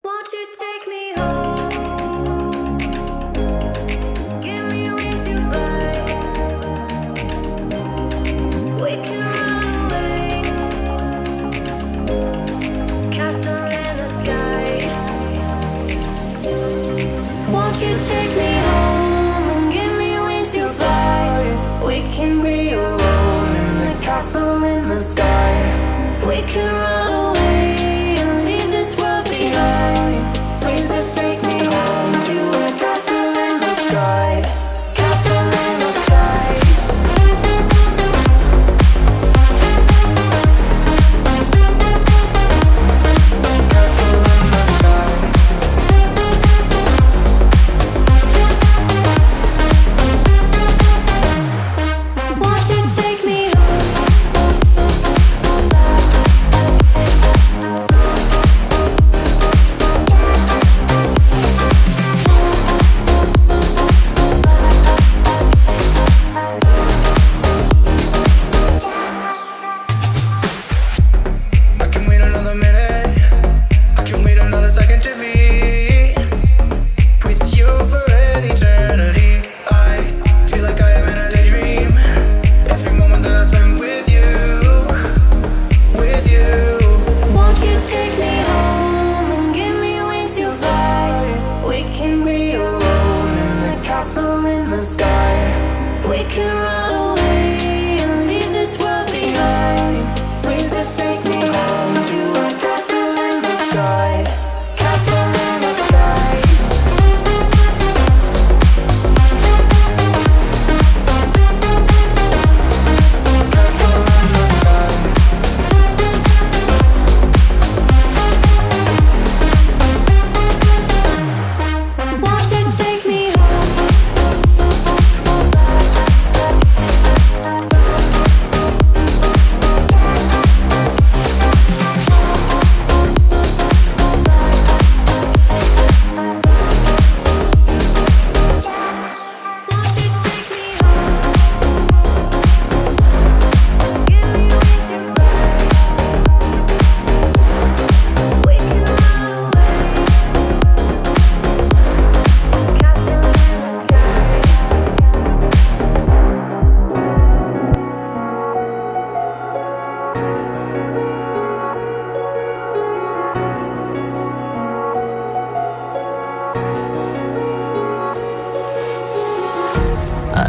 Won't you take me home? Give me wings to fly. We can run away. Castle in the sky. Won't you take me home and give me wings to fly? We can be alone in the castle in the sky. We can run away and leave this world behind. Please just take me home to a castle in the sky. Castle in the sky. Castle in the sky. Won't you take me home? I can wait another minute. I can wait another second to be with you for an eternity. I feel like I am in a daydream. Every moment that I spend with you, with you. Won't you take me home and give me wings to fly? We can be alone in the castle in the sky. We can run away and leave this world behind. Please just take me home to a castle in the sky. Castle in the sky. Castle in the sky. Won't you take me home? Won't you take me home? Give me wings to fly. We can run away. Castle in the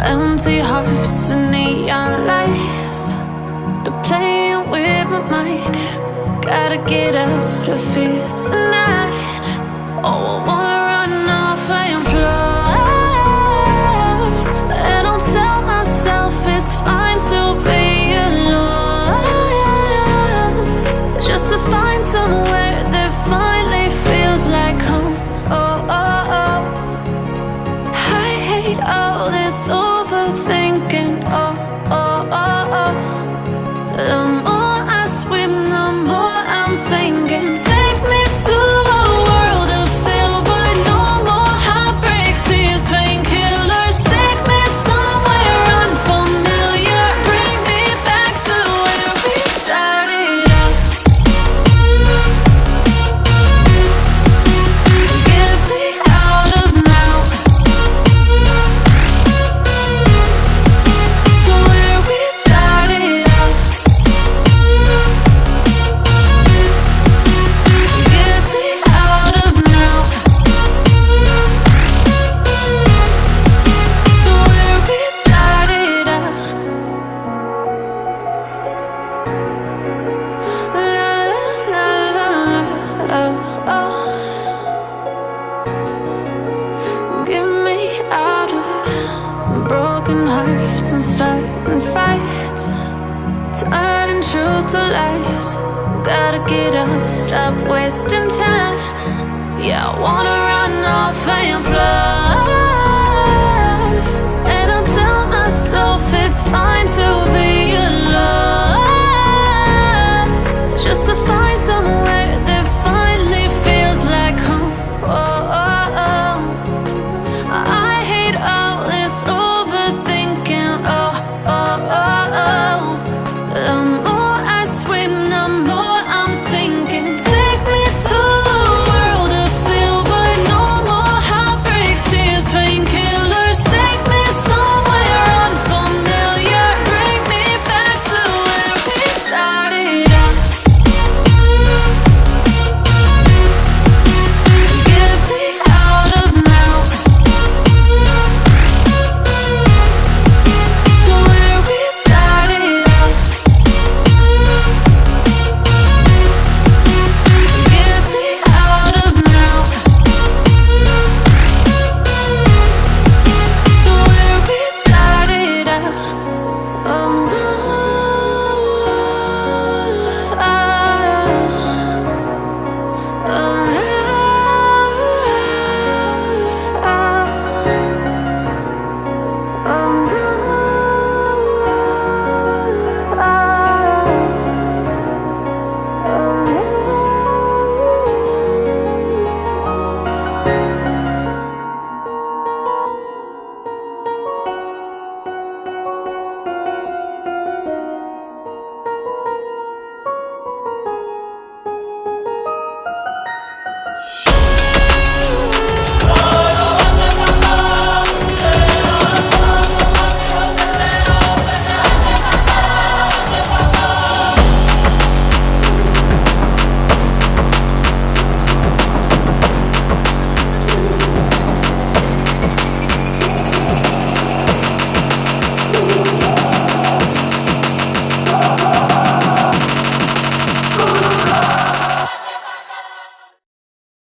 Empty hearts and neon lights, they're playing with my mind. Gotta get out of here tonight. Oh, I wanna run off and fly. And I'll tell myself it's fine to be alone, just to find somewhere that finally feels like home. Oh, oh, oh. I hate all this overthinking. Oh, oh, oh, oh. The more I swim, the more I'm sinking. Take me to a world of silver. No more heartbreaks, tears, painkillers. Take me somewhere unfamiliar. Bring me back to where we started out. Get me out of now. To where we started out. Get me out of now. To where we started out. La la la la la. Oh, oh. Get me out of broken hearts and starting fights, turning truth to lies. Gotta get up, stop wasting time. Yeah, I wanna run off and fly. And I'll tell myself it's fine to be alone, just to find somewhere that finally feels like home. Oh, oh, oh. I hate all this overthinking. Oh, oh, oh, oh. The more I swim, the more I'm sinking. Take me to a world of